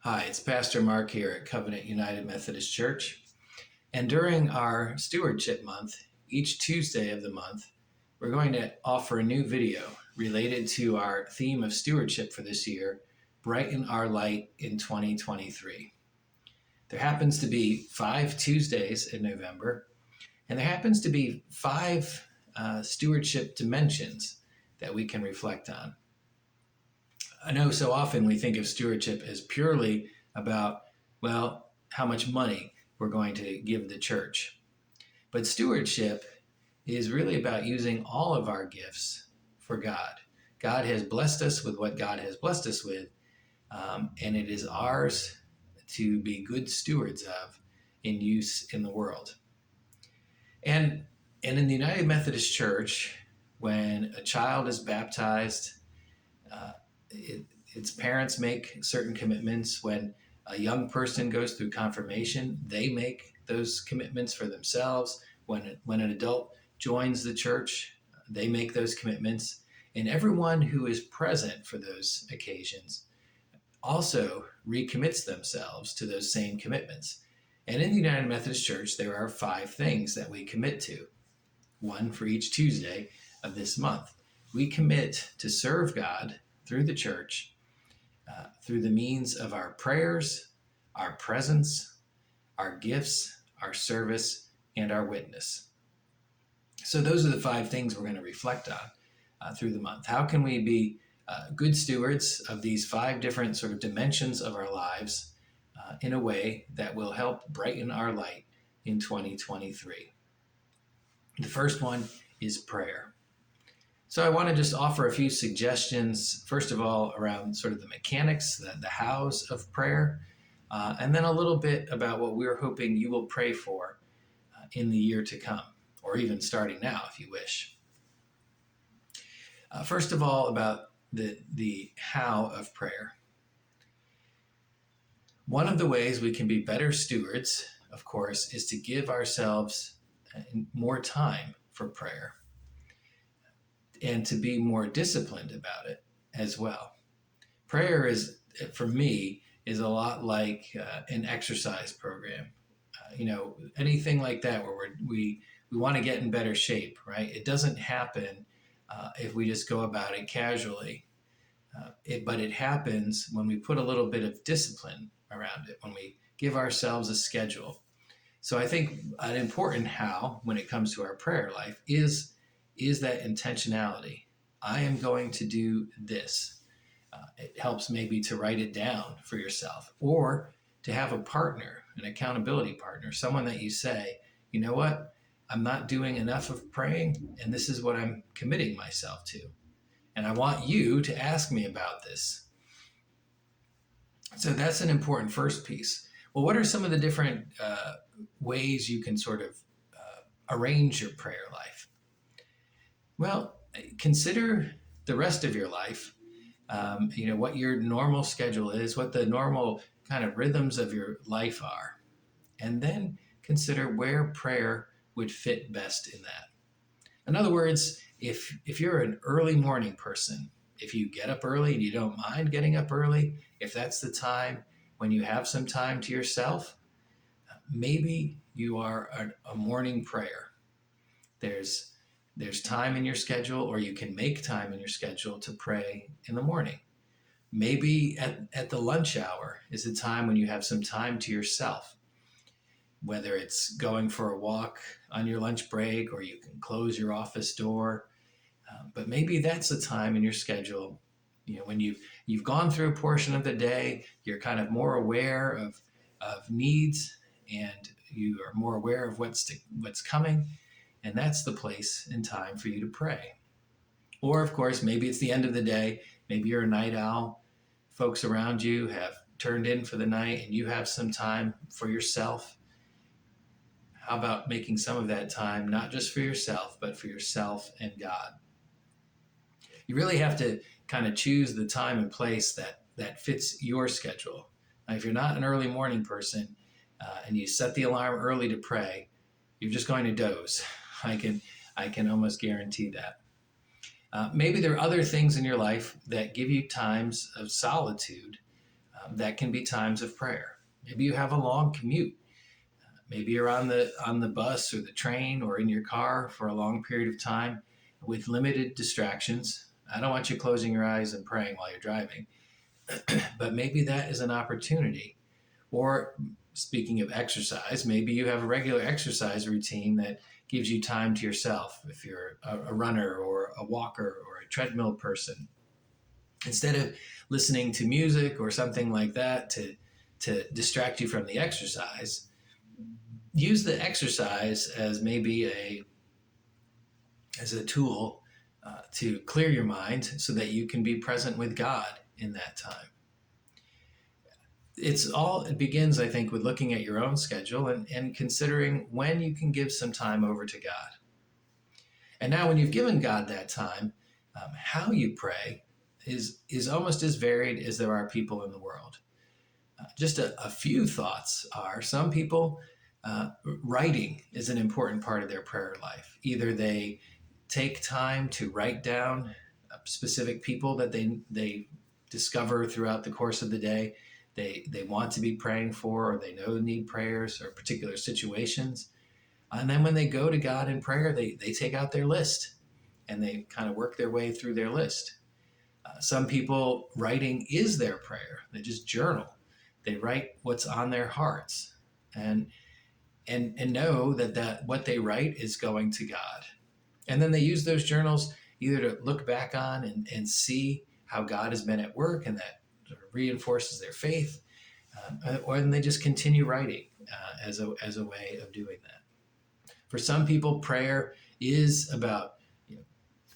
Hi, it's Pastor Mark here at Covenant United Methodist Church. And during our Stewardship Month, each Tuesday of the month, we're going to offer a new video related to our theme of stewardship for this year, Brighten Our Light in 2023. There happens to be 5 Tuesdays in November, and there happens to be 5 stewardship dimensions that we can reflect on. I know so often we think of stewardship as purely about, well, how much money we're going to give the church. But stewardship is really about using all of our gifts for God. God has blessed us with what God has blessed us with, and it is ours to be good stewards of in use in the world. And in the United Methodist Church, when a child is baptized, its parents make certain commitments. When a young person goes through confirmation, they make those commitments for themselves. When an adult joins the church, they make those commitments. And everyone who is present for those occasions also recommits themselves to those same commitments. And in the United Methodist Church, there are 5 things that we commit to, one for each Tuesday of this month. We commit to serve God through the church, through the means of our prayers, our presence, our gifts, our service, and our witness. So those are the 5 things we're going to reflect on through the month. How can we be good stewards of these 5 different sort of dimensions of our lives in a way that will help brighten our light in 2023? The first one is prayer. So I want to just offer a few suggestions, first of all, around sort of the mechanics, the hows of prayer, and then a little bit about what we're hoping you will pray for in the year to come, or even starting now if you wish. First of all, about the how of prayer. One of the ways we can be better stewards, of course, is to give ourselves more time for prayer, and to be more disciplined about it as well. Prayer is, for me, is a lot like an exercise program. Anything like that where we want to get in better shape, right? It doesn't happen if we just go about it casually. But it happens when we put a little bit of discipline around it, when we give ourselves a schedule. So I think an important how when it comes to our prayer life is that intentionality. I am going to do this. It helps maybe to write it down for yourself, or to have a partner, an accountability partner, someone that you say, you know what, I'm not doing enough of praying, and this is what I'm committing myself to. And I want you to ask me about this. So that's an important first piece. Well, what are some of the different ways you can sort of arrange your prayer life? Well, consider the rest of your life, what your normal schedule is, what the normal kind of rhythms of your life are, and then consider where prayer would fit best in that. In other words, if you're an early morning person, if you get up early and you don't mind getting up early, if that's the time when you have some time to yourself, maybe you are a morning prayer. There's time in your schedule, or you can make time in your schedule to pray in the morning. Maybe at the lunch hour is a time when you have some time to yourself, whether it's going for a walk on your lunch break, or you can close your office door. But maybe that's a time in your schedule, when you've gone through a portion of the day, you're kind of more aware of needs, and you are more aware of what's coming. And that's the place and time for you to pray. Or, of course, maybe it's the end of the day. Maybe you're a night owl. Folks around you have turned in for the night, and you have some time for yourself. How about making some of that time not just for yourself, but for yourself and God? You really have to kind of choose the time and place that fits your schedule. Now, if you're not an early morning person and you set the alarm early to pray, you're just going to doze. I can almost guarantee that. Maybe there are other things in your life that give you times of solitude That can be times of prayer. Maybe you have a long commute. Maybe you're on the bus or the train or in your car for a long period of time with limited distractions. I don't want you closing your eyes and praying while you're driving, but maybe that is an opportunity. Or speaking of exercise, maybe you have a regular exercise routine that gives you time to yourself. If you're a runner or a walker or a treadmill person, instead of listening to music or something like that to distract you from the exercise, use the exercise as maybe a tool to clear your mind so that you can be present with God in that time. It begins, I think, with looking at your own schedule and considering when you can give some time over to God. And now when you've given God that time, how you pray is almost as varied as there are people in the world. Just a few thoughts are some people, writing is an important part of their prayer life. Either they take time to write down specific people that they discover throughout the course of the day they want to be praying for, or they know need prayers or particular situations. And then when they go to God in prayer, they take out their list and they kind of work their way through their list. Some people, writing is their prayer. They just journal. They write what's on their hearts and know that what they write is going to God. And then they use those journals either to look back on and see how God has been at work, and that sort of reinforces their faith, or then they just continue writing as a way of doing that. For some people, prayer is about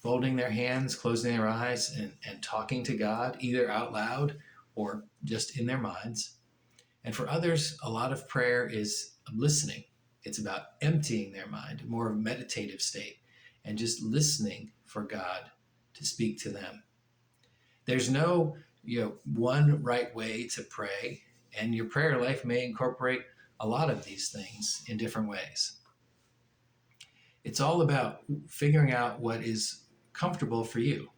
folding their hands, closing their eyes, and talking to God, either out loud or just in their minds. And for others, a lot of prayer is listening. It's about emptying their mind, more of a meditative state, and just listening for God to speak to them. There's no one right way to pray, and your prayer life may incorporate a lot of these things in different ways. It's all about figuring out what is comfortable for you.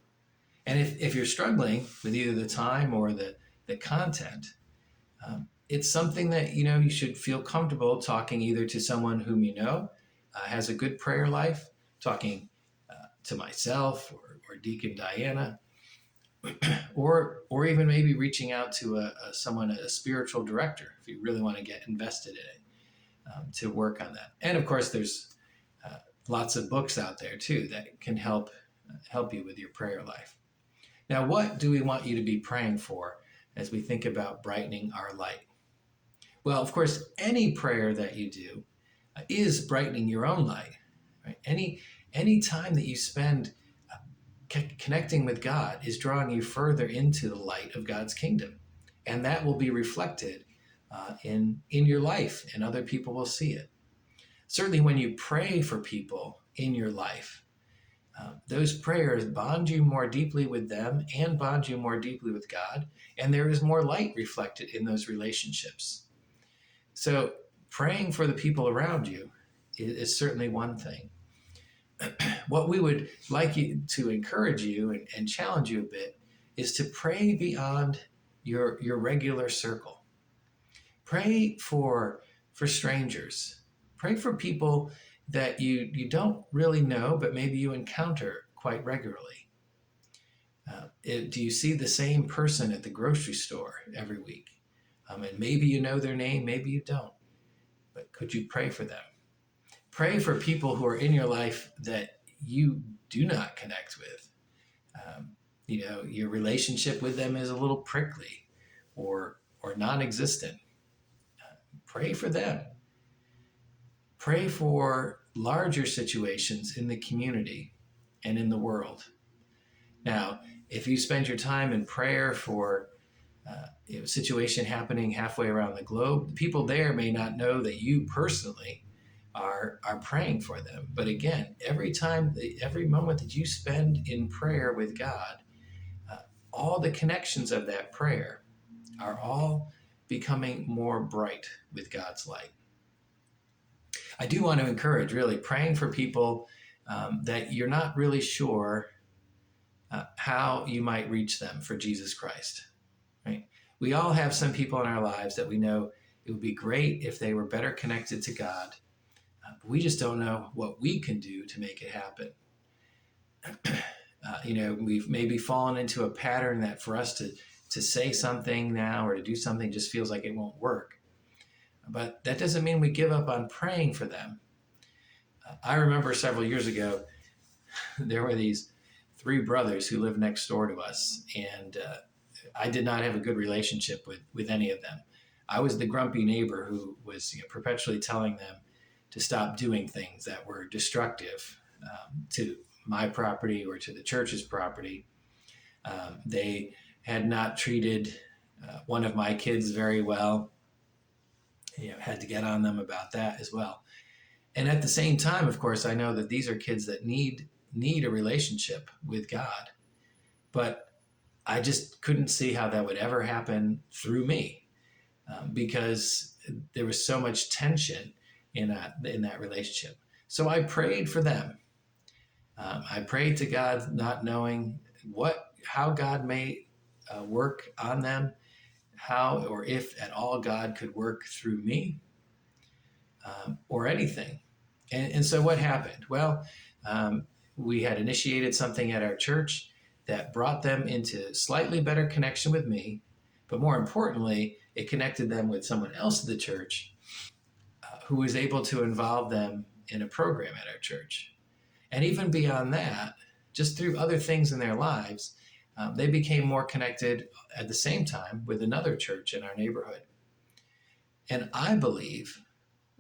And if you're struggling with either the time or the content, it's something that you should feel comfortable talking either to someone whom has a good prayer life, talking to myself or Deacon Diana, or even maybe reaching out to a spiritual director if you really want to get invested in it, to work on that. And of course, there's lots of books out there too that can help you with your prayer life. Now, what do we want you to be praying for as we think about brightening our light? Well, of course, any prayer that you do is brightening your own light. Right? Any time that you spend connecting with God is drawing you further into the light of God's kingdom, and that will be reflected in your life, and other people will see it. Certainly, when you pray for people in your life, those prayers bond you more deeply with them and bond you more deeply with God, and there is more light reflected in those relationships. So praying for the people around you is certainly one thing. What we would like you to encourage you and challenge you a bit is to pray beyond your regular circle. Pray for strangers. Pray for people that you don't really know, but maybe you encounter quite regularly. Do you see the same person at the grocery store every week? And maybe you know their name, maybe you don't. But could you pray for them? Pray for people who are in your life that you do not connect with. Your relationship with them is a little prickly or non-existent. Pray for them. Pray for larger situations in the community and in the world. Now, if you spend your time in prayer for a situation happening halfway around the globe, the people there may not know that you personally are praying for them. But again, every moment that you spend in prayer with God, all the connections of that prayer are all becoming more bright with God's light. I do want to encourage really praying for people that you're not really sure how you might reach them for Jesus Christ. Right? We all have some people in our lives that we know it would be great if they were better connected to God. But we just don't know what we can do to make it happen. We've maybe fallen into a pattern that for us to say something now or to do something just feels like it won't work. But that doesn't mean we give up on praying for them. I remember several years ago, there were these three brothers who lived next door to us, and I did not have a good relationship with any of them. I was the grumpy neighbor who was perpetually telling them to stop doing things that were destructive to my property or to the church's property. They had not treated one of my kids very well. Had to get on them about that as well. And at the same time, of course, I know that these are kids that need a relationship with God. But I just couldn't see how that would ever happen through me because there was so much tension in that relationship. So I prayed for them. I prayed to God, not knowing how God may work on them, how or if at all God could work through me or anything. And so what happened? Well, we had initiated something at our church that brought them into slightly better connection with me, but more importantly, it connected them with someone else at the church who was able to involve them in a program at our church. And even beyond that, just through other things in their lives, they became more connected at the same time with another church in our neighborhood. And I believe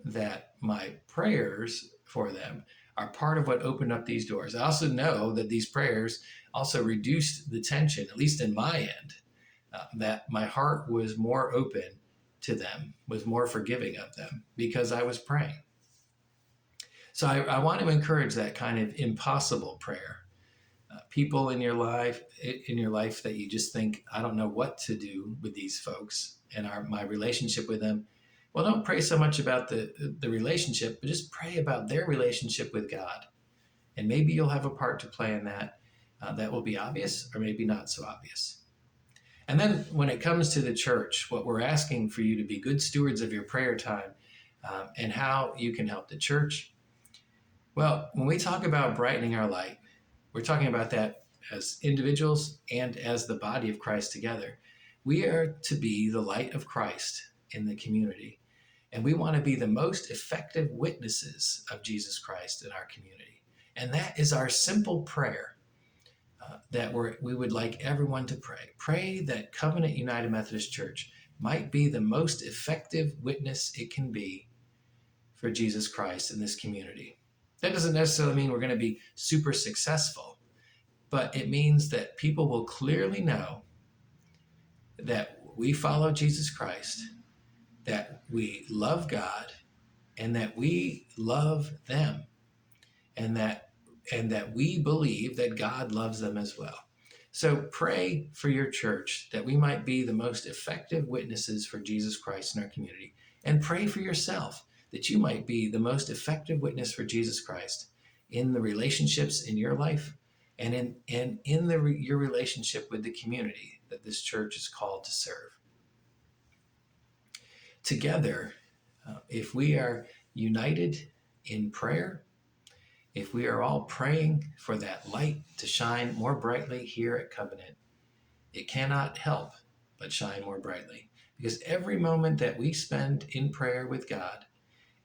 that my prayers for them are part of what opened up these doors. I also know that these prayers also reduced the tension, at least in my end, that my heart was more open to them, was more forgiving of them because I was praying. So I want to encourage that kind of impossible prayer. People in your life that you just think, I don't know what to do with these folks and my relationship with them. Well, don't pray so much about the relationship, but just pray about their relationship with God. And maybe you'll have a part to play in that. That will be obvious or maybe not so obvious. And then when it comes to the church, what we're asking for you to be good stewards of your prayer time and how you can help the church. Well, when we talk about brightening our light, we're talking about that as individuals and as the body of Christ together. We are to be the light of Christ in the community. And we want to be the most effective witnesses of Jesus Christ in our community. And that is our simple prayer that we would like everyone to pray. Pray that Covenant United Methodist Church might be the most effective witness it can be for Jesus Christ in this community. That doesn't necessarily mean we're going to be super successful, but it means that people will clearly know that we follow Jesus Christ, that we love God, and that we love them, and that we believe that God loves them as well. So pray for your church that we might be the most effective witnesses for Jesus Christ in our community, and pray for yourself that you might be the most effective witness for Jesus Christ in the relationships in your life and in your relationship with the community that this church is called to serve. Together, if we are united in prayer, if we are all praying for that light to shine more brightly here at Covenant, it cannot help but shine more brightly. Because every moment that we spend in prayer with God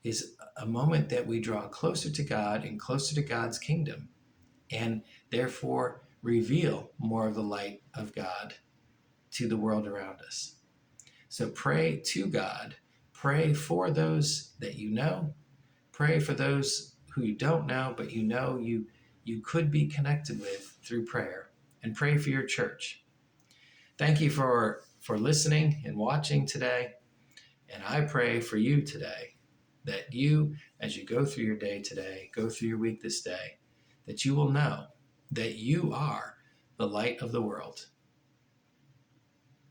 is a moment that we draw closer to God and closer to God's kingdom, and therefore reveal more of the light of God to the world around us. So pray to God. Pray for those that you know. Pray for those who you don't know, but you know you could be connected with through prayer. And pray for your church. Thank you for listening and watching today. And I pray for you today that you, as you go through your day today, go through your week this day, that you will know that you are the light of the world